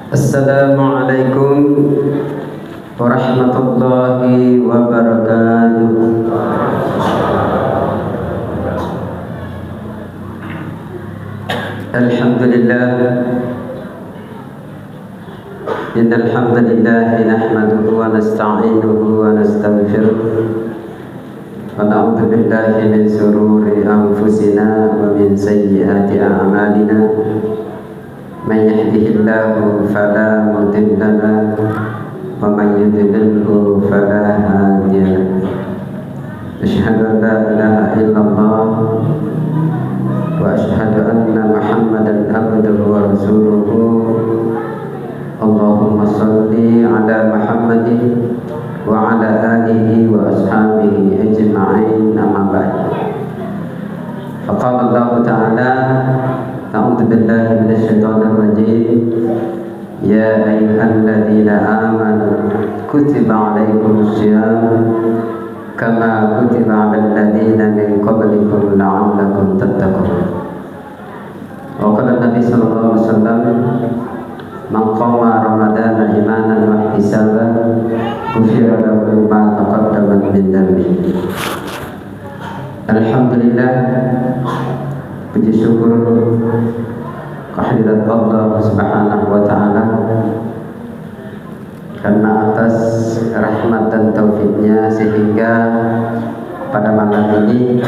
Assalamualaikum warahmatullahi wabarakatuh. Alhamdulillah, innal hamdalillah nahmaduhu wa nasta'inuhu wa nastaghfiruh wa na'udzu billahi min shururi anfusina wa min sayyiati a'malina. Man yahdihillahu fala mudilla lahu wa man yudlilhu fala hadiya lahu. Asyhadu an la ilaha illallah wa asyhadu anna Muhammadan abduhu wa rasuluhu. Allahumma shalli ala Muhammadin wa ala alihi wa ashabihi ajma'in, amma ba'd. Faqala Allah Ta'ala: A'udzu billahi minasyaitonir rajim. Ya ayyuhalladzina amanu kutiba 'alaikumus shiyam kama kutiba 'alal ladzina min qablikum la'allakum tattaqun. Wa qala Nabi sallallahu alaihi wasallam: Man qama ramadana imanan wa ihtisaban ghufira lahu ma taqaddama min dhanbihi. Alhamdulillah, puji syukur kehadirat Allah Subhanahu wa taala karena atas rahmat dan taufiknya sehingga pada malam ini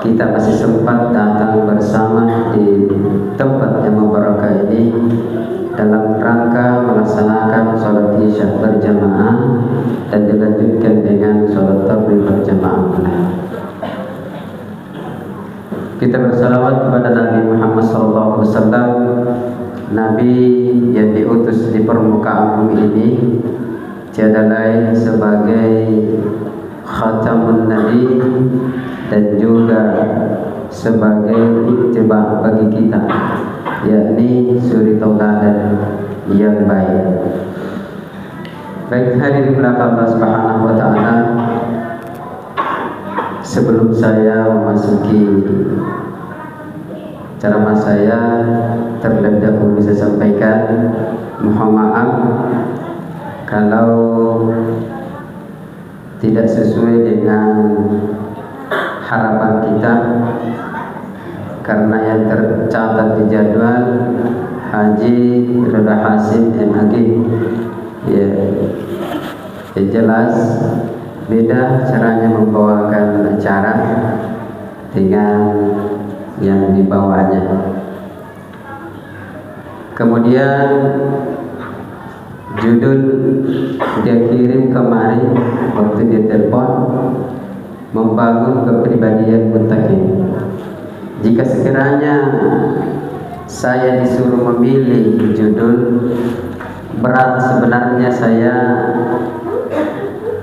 kita masih sempat datang bersama di tempat yang mubarakah ini dalam rangka melaksanakan sholat isya berjamaah dan dilanjutkan dengan sholat tarawih berjamaah. Kita bersalawat kepada Nabi Muhammad SAW, Nabi yang diutus di permukaan bumi ini, tiada lain sebagai khatamun Nabi dan juga sebagai ittiba bagi kita, yakni suri tauladan yang baik. Baik hadirin belakang Allah Subhanahu wa taala, sebelum saya memasuki ceramah saya, terlebih dahulu saya sampaikan mohon maaf kalau tidak sesuai dengan harapan kita, karena yang tercatat di jadwal Haji Rada Hasim MAG ya, jelas beda caranya membawakan acara dengan yang dibawanya. Kemudian judul dia kirim kemarin waktu dia telepon, membangun kepribadian muttaqin. Jika sekiranya saya disuruh memilih judul, berat sebenarnya saya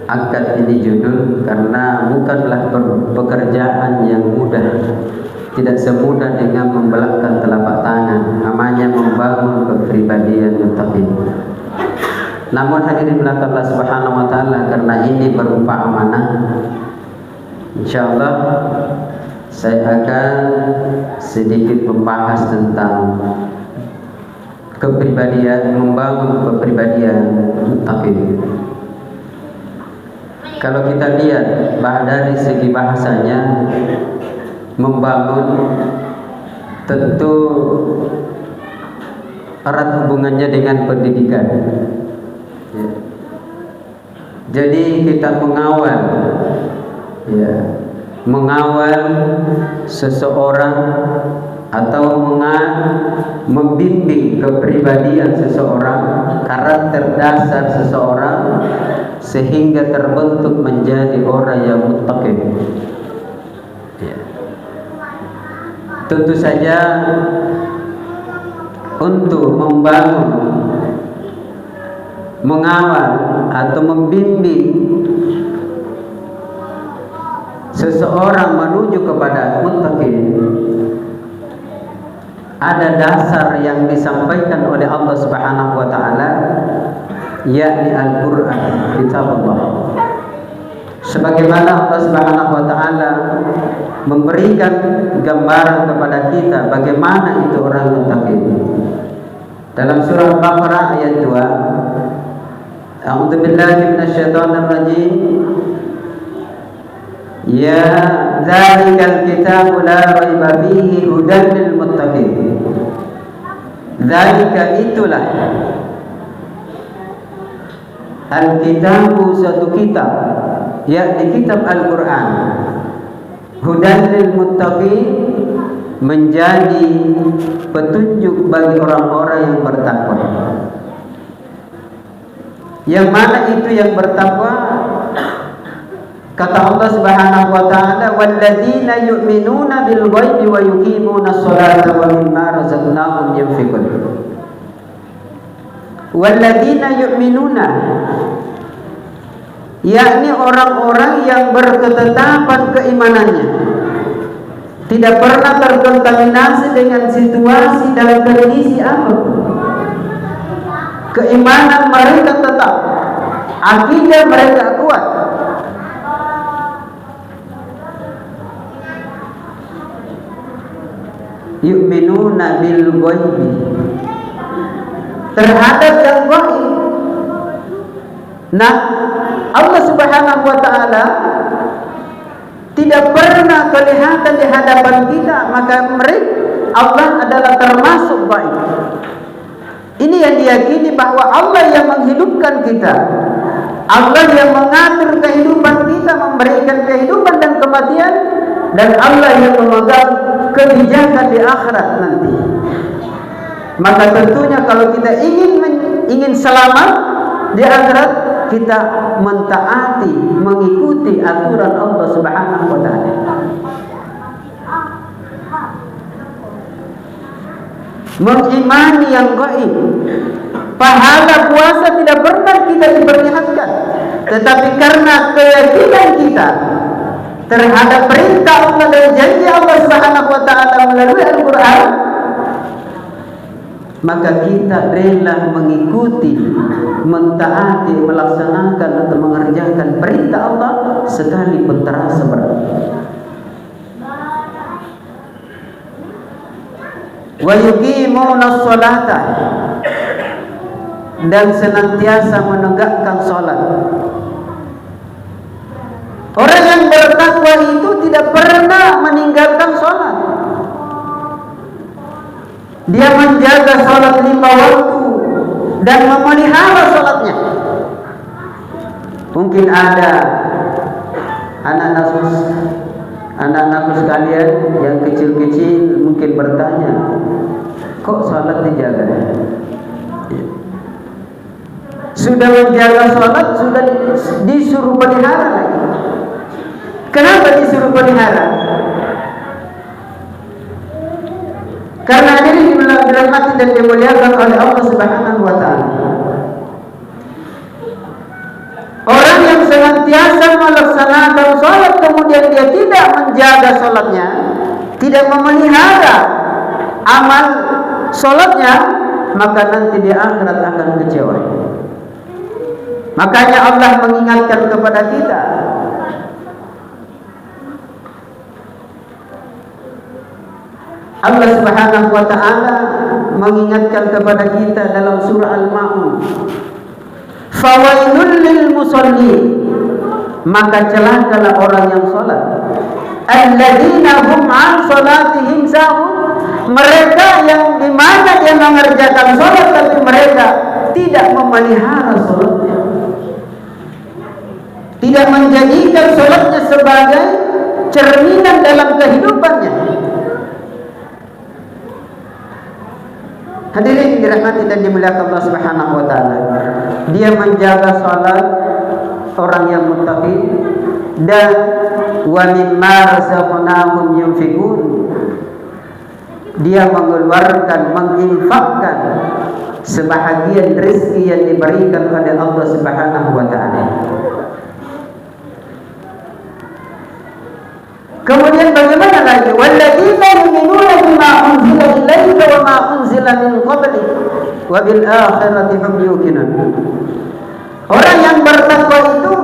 angkat ini judul karena bukanlah pekerjaan yang mudah. Tidak semudah dengan membelakang telapak tangan, namanya membangun kepribadian muttaqin. Namun hadirin belakang Allah Subhanahu wa taala, karena ini berupa amanah, insyaallah saya akan sedikit membahas tentang kepribadian, membangun kepribadian muttaqin. Kalau kita lihat dari segi bahasanya, membangun tentu erat hubungannya dengan pendidikan. Ya. Jadi kita mengawal, ya, mengawal seseorang atau membimbing kepribadian seseorang, karakter dasar seseorang sehingga terbentuk menjadi orang yang muttaqin. Ya. Tentu saja untuk membangun, mengawal atau membimbing seseorang menuju kepada muttaqin, ada dasar yang disampaikan oleh Allah Subhanahu wa taala, yakni Al-Qur'an, kitabullah. Sebagaimana Allah Subhanahu wa taala memberikan gambaran kepada kita bagaimana itu orang muttaqin. Dalam surah Al-Baqarah ayat 2, A'udzu billahi minasyaitonir rajim. Ya dzalikal kitabu la raiba fihi hudan lil muttaqin. Dzalika itulah al-kitabu, suatu kitab, yakni kitab Al-Qur'an, hudan lil muttaqin, menjadi petunjuk bagi orang-orang yang bertakwa. Yang mana itu yang bertakwa? Kata Allah Subhanahu wa taala, "Walladzina yu'minuna bil ghaibi wa yuqimunas sholata wa mimma razaqnahum yunfiqun." Walladzina yu'minuna, yakni orang-orang yang berketetapan keimanannya, tidak pernah terkontaminasi dengan situasi dan kondisi apapun. Keimanan mereka tetap, akidah mereka kuat. Yu'minuna bil ghaibi, terhadap yang gaib. Nah, Allah Subhanahu wa taala tidak pernah kelihatan di hadapan kita, maka mereka Allah adalah termasuk gaib. Ini yang diyakini bahwa Allah yang menghidupkan kita, Allah yang mengatur kehidupan kita, memberikan kehidupan dan kematian, dan Allah yang memegang kebijakan di akhirat nanti. Maka tentunya kalau kita ingin selamat di akhirat, kita mentaati, mengikuti aturan Allah Subhanahu wa taala. Mengimani yang gaib. Pahala puasa tidak pernah kita diperlihatkan, tetapi karena keyakinan kita terhadap perintah Allah dan janji Allah Subhanahu wa taala melalui Al-Qur'an, maka kita rela mengikuti, mentaati, melaksanakan atau mengerjakan perintah Allah sekalipun terasa berat. Wa yuqimunas sholata, dan senantiasa menegakkan salat. Orang yang bertakwa itu tidak pernah meninggalkan salat. Dia menjaga salat 5 waktu dan memelihara salatnya. Mungkin ada anak-anakku sekalian yang kecil-kecil mungkin bertanya, kok salat dijaga? Sudah menjaga salat, sudah disuruh pelihara lagi. Kenapa disuruh pelihara? Karena ini dirahmati dan dimuliakan oleh Allah Subhanahu wa taala. Orang yang senantiasa melaksanakan salat kemudian dia tidak menjaga salatnya, tidak memelihara amal salatnya, maka nanti di akhirat akan kecewa. Makanya Allah mengingatkan kepada kita, Allah Subhanahu wa taala mengingatkan kepada kita dalam surah Al-Ma'un, fawailul lil musallin, maka celakalah orang yang salat, alladzina hum an salatihim sahun, mereka yang di mana dia mengerjakan salat tapi mereka tidak memelihara salatnya, tidak menjadikan salatnya sebagai cerminan dalam kehidupannya. Hadirin dirahmati dan dimuliakan Allah Subhanahu wa taala. Dia menjaga salat, orang yang muttaqi, dan wa mimma razaqnahum yunfiqun. Dia mengeluarkan, menginfakkan sebahagian rezeki yang diberikan oleh Allah Subhanahu wa taala. Kemudian bagaimana lagi? Walladzina yu'minuna bima unzila ilaika wa ma unzila min qablik wa bil akhirati hum yuqinun. Orang yang bertakwa itu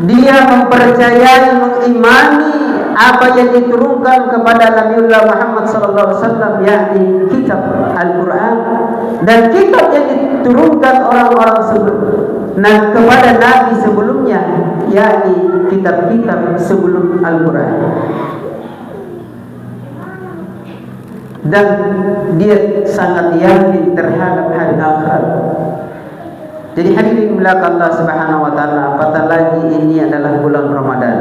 dia mempercayai, mengimani apa yang diturunkan kepada Nabiullah Muhammad SAW, yakni kitab Al-Quran, dan kitab yang diturunkan orang-orang sebelum kepada Nabi sebelumnya, yakni kitab-kitab sebelum Al-Quran. Dan dia sangat yakin terhadap hari akhirat. Jadi hadirin belakang Allah Subhanahu wa taala, apatah lagi ini adalah bulan Ramadan.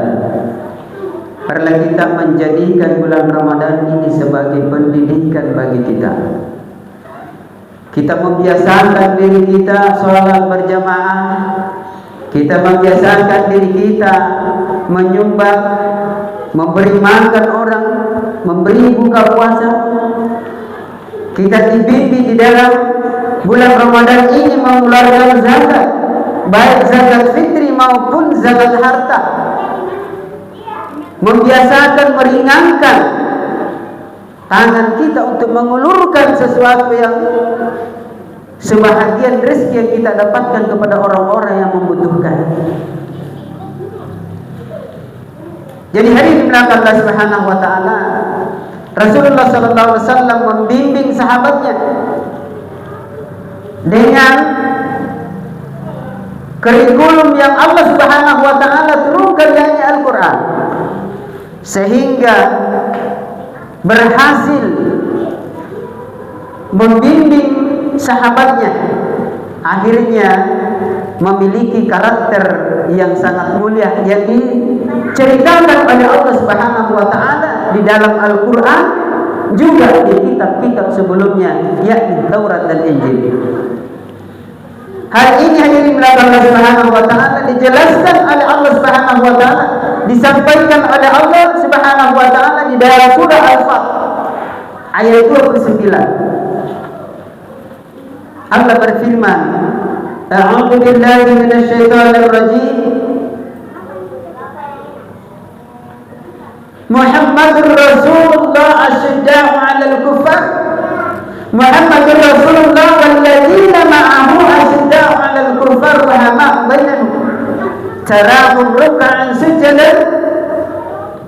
Perlu kita menjadikan bulan Ramadan ini sebagai pendidikan bagi kita. Kita membiasakan diri kita sholat berjamaah. Kita membiasakan diri kita menyumbang, memberi makan orang, memberi buka puasa. Kita dibimbing di dalam bulan Ramadan ini mengeluarkan zakat, baik zakat fitri maupun zakat harta. Membiasakan meringankan tangan kita untuk mengulurkan sesuatu yang sebahagian rezeki yang kita dapatkan kepada orang-orang yang membutuhkan. Jadi hari ini belakang Allah Subhanahu wa taala, Rasulullah SAW membimbing sahabatnya dengan kurikulum yang Allah Subhanahu wa taala turunkan, yakni Al-Quran, sehingga berhasil membimbing sahabatnya, akhirnya memiliki karakter yang sangat mulia yang diceritakan oleh Allah Subhanahu wa taala di dalam Al-Quran, juga di kitab-kitab sebelumnya, yakni Taurat dan Injil. Hal ini hadirin belakang Allah Subhanahu wa taala dijelaskan oleh Allah Subhanahu wa taala, disampaikan oleh Allah Subhanahu wa taala di dalam surah Al-Fath ayat 29. Allah berfirman, A'udzu billahi minasyaitonir rajim. Muhammadur Rasulullah asyidda'u 'alal kuffar. Muhammadur Rasulullah walladzina ma'ahu asyidda'u 'alal kuffar rahama'u bainahum. Tarahum ruk'an sujadan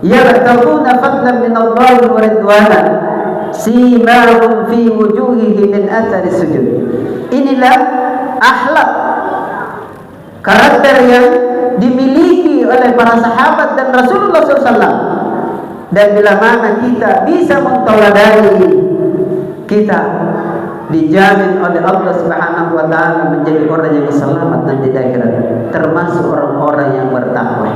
yabtaguna fadlan min Allah wa ridwana. Simahum fi wujuhihim min athari sujud. Inilah akhlak, karakter yang dimiliki oleh para sahabat dan Rasulullah SAW. Dan bila mana kita bisa mentauladani, kita dijamin oleh Allah Subhanahu wa taala menjadi orang yang selamat nanti di akhirat, termasuk orang-orang yang bertakwa.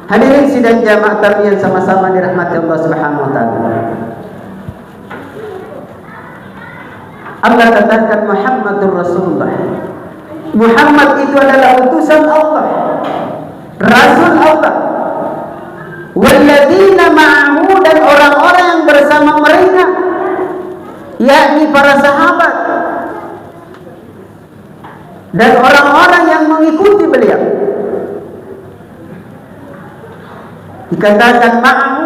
Hadirin sidang jamaah taklim sama-sama dirahmati Allah Subhanahu wa taala. Allah katakan Muhammadur Rasulullah. Muhammad itu adalah utusan Allah, Rasul Allah. Walladzina ma'ahu, dan orang-orang yang bersama mereka, yakni para sahabat dan orang-orang yang mengikuti beliau. Dikatakan ma'ahu,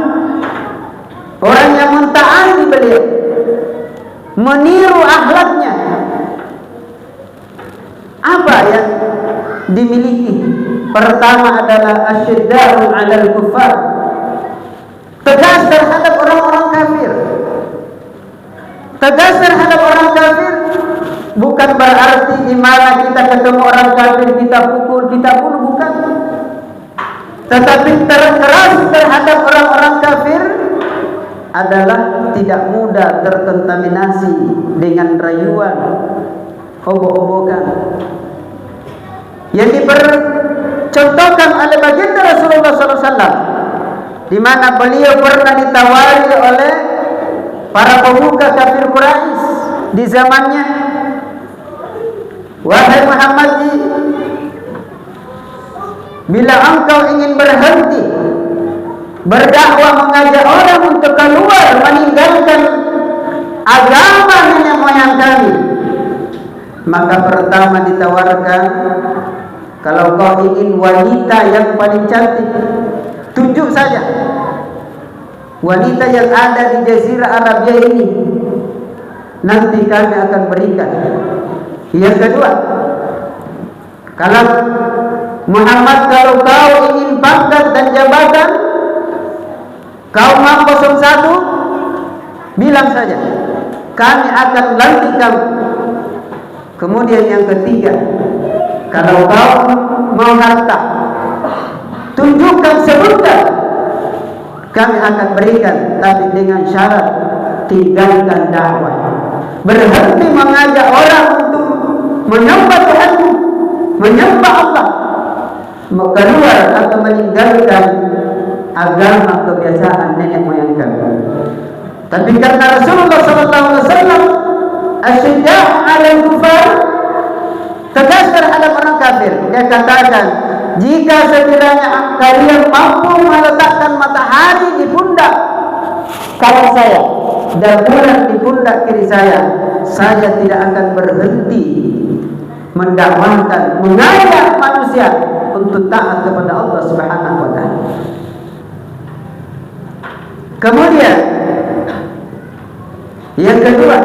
orang yang mentaati beliau, meniru akhlaknya. Apa yang dimiliki? Pertama adalah asyidda'u 'alal kuffar, tegas terhadap orang-orang kafir. Tegas terhadap orang kafir bukan berarti di mana kita ketemu orang kafir kita pukul, kita bunuh, bukan. Tetapi keras terhadap orang-orang kafir adalah tidak mudah terkontaminasi dengan rayuan, obok-obokan yang dipercontohkan oleh baginda Rasulullah SAW, di mana beliau pernah ditawari oleh para pemuka kafir Quraisy di zamannya, wahai Muhammad, bila engkau ingin berhenti berdakwah, mengajak orang untuk keluar meninggalkan agama nenek moyang kami, maka pertama ditawarkan, kalau kau ingin wanita yang paling cantik, tunjuk saja wanita yang ada di Jazirah Arabia ini, nanti kami akan berikan. Yang kedua, kalau Muhammad, kalau kau ingin pangkat dan jabatan kaum 01, bilang saja, kami akan lantik kamu. Kemudian yang ketiga, kalau kau mau harta, tunjukkan, sebutkan, kami akan berikan, tapi dengan syarat tinggalkan dakwah. Berhenti mengajak orang untuk menyembah Tuhanmu, menyembah Allah, keluar atau meninggalkan agama kebiasaan nenek moyang kami. Tapi karena Rasulullah SAW asyiddah 'alal kufar, tegas terhadap orang kafir, dia katakan, jika sekiranya kalian mampu meletakkan matahari di pundak kanan saya dan bulan di pundak kiri saya tidak akan berhenti mendakwahkan, mengajak manusia untuk taat kepada Allah Subhanahu wa taala. Kemudian yang kedua,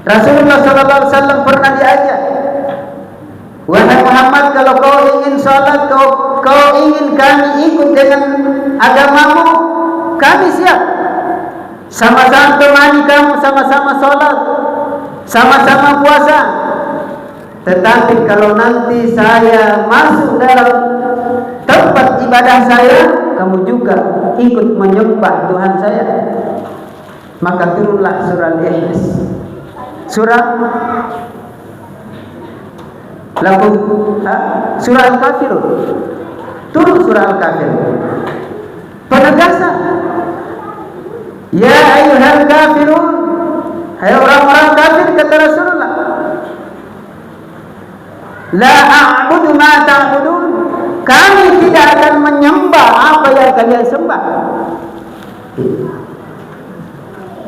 Rasulullah SAW pernah diajak, wahai Muhammad, kalau kau ingin salat, kau ingin kami ikut dengan agamamu, kami siap. Sama-sama temani kamu, sama-sama salat, sama-sama puasa. Tetapi kalau nanti saya masuk dalam tempat ibadah saya, kamu juga ikut menyembah Tuhan saya. Maka turunlah surah Al-Ikhlas, surah surah Al-Kafirun. Turun surah Al-Kafirun, penegasan. Ya ayyuhal kafirun, hai orang-orang kafir, kata Rasulullah, la a'budu ma ta'budun, kami tidak akan menyembah apa yang kalian sembah.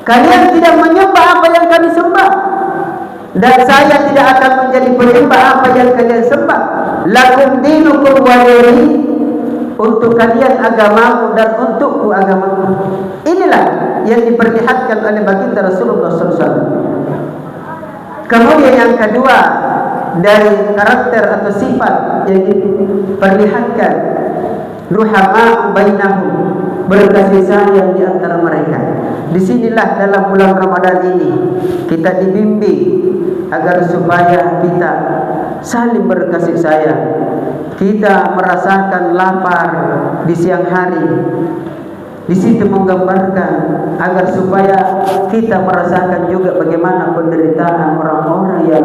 Kalian tidak menyembah apa yang kami sembah, dan saya tidak akan menjadi penyembah apa yang kalian sembah. Lakum dinukum waliyadin, untuk kalian agamamu dan untukku agamamu. Inilah yang diperlihatkan oleh baginda Rasulullah SAW. Kemudian yang kedua dari karakter atau sifat yang diperlihatkan, ruhama bainahum, berkasih sayang di antara mereka. Disinilah dalam bulan Ramadan ini kita dibimbing agar supaya kita saling berkasih sayang. Kita merasakan lapar di siang hari, di situ menggambarkan agar supaya kita merasakan juga bagaimana penderitaan orang-orang yang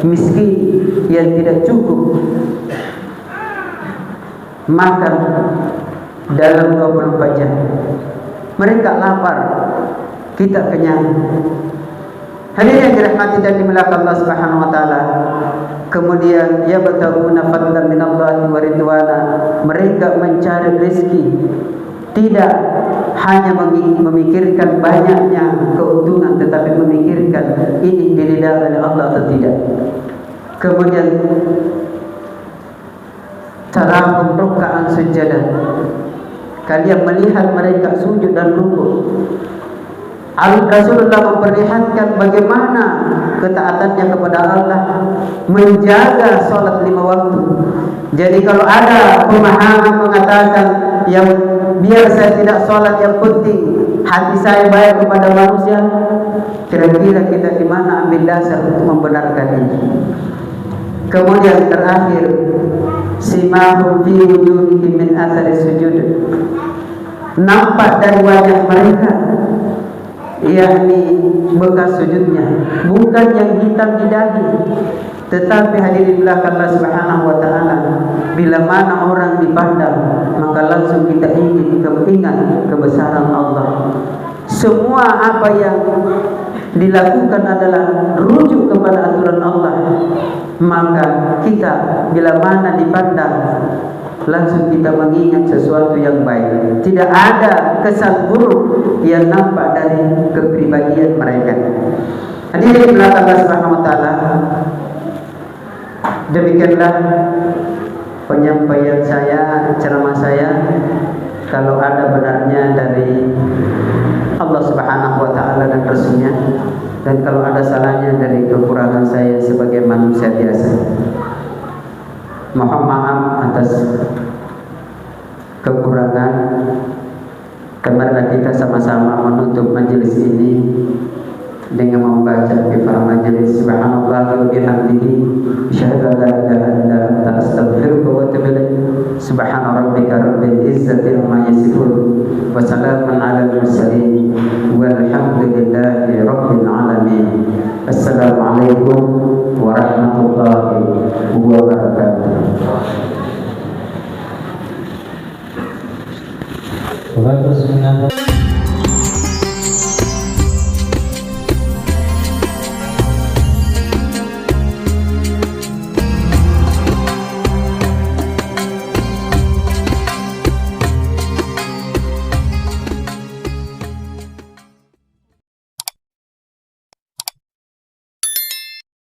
miskin, yang tidak cukup makan dalam 24 jam. Mereka lapar, kita kenyang. Hadirin yang dirahmati dan dimuliakan Allah Subhanahu wa taala. Kemudian ya bataguna fadlan minallahi wa ridwana, mereka mencari rezeki tidak hanya memikirkan banyaknya keuntungan, tetapi memikirkan ini diridai oleh Allah atau tidak. Kemudian tarahum ruk'an sujadan, kalian melihat mereka sujud dan rukuk. Rasulullah memperlihatkan bagaimana ketaatannya kepada Allah, menjaga sholat 5 waktu. Jadi kalau ada pemahaman mengatakan yang biar saya tidak sholat, yang penting hati saya baik kepada manusia, kira-kira kita di mana ambil dasar untuk membenarkan ini? Kemudian terakhir, simahum fi wujuhihim min athari sujud, nampak dari wajah mereka yakni bekas sujudnya, bukan yang hitam di dahi, tetapi hadirin belakang Allah Subhanahu wa taala, bila mana orang dipandang maka langsung kita ingin ingat kebesaran Allah. Semua apa yang dilakukan adalah rujuk kepada aturan Allah, maka kita bila mana dipandang langsung kita mengingat sesuatu yang baik. Tidak ada kesan buruk yang nampak dari kepribadian mereka. Hadirin belakang Allah Subhanahu wa taala, demikianlah penyampaian saya, ceramah saya. Kalau ada benarnya dari Allah Subhanahu wa taala dan Rasulnya, dan kalau ada salahnya dari kekurangan saya sebagai manusia biasa. Mohon maaf atas kekurangan. Kemarin kita sama-sama menutup majelis ini dengan membaca kifarah majelis subhanallah wa bihamdihi asyhadu an la ilaha illa anta astaghfiruka wa atubu ilaik. Subhana rabbika rabbil izzati amma yasifun wa salamun alal mursalin walhamdulillahi rabbil alamin. Assalamualaikum warahmatullahi wabarakatuh. Bagus,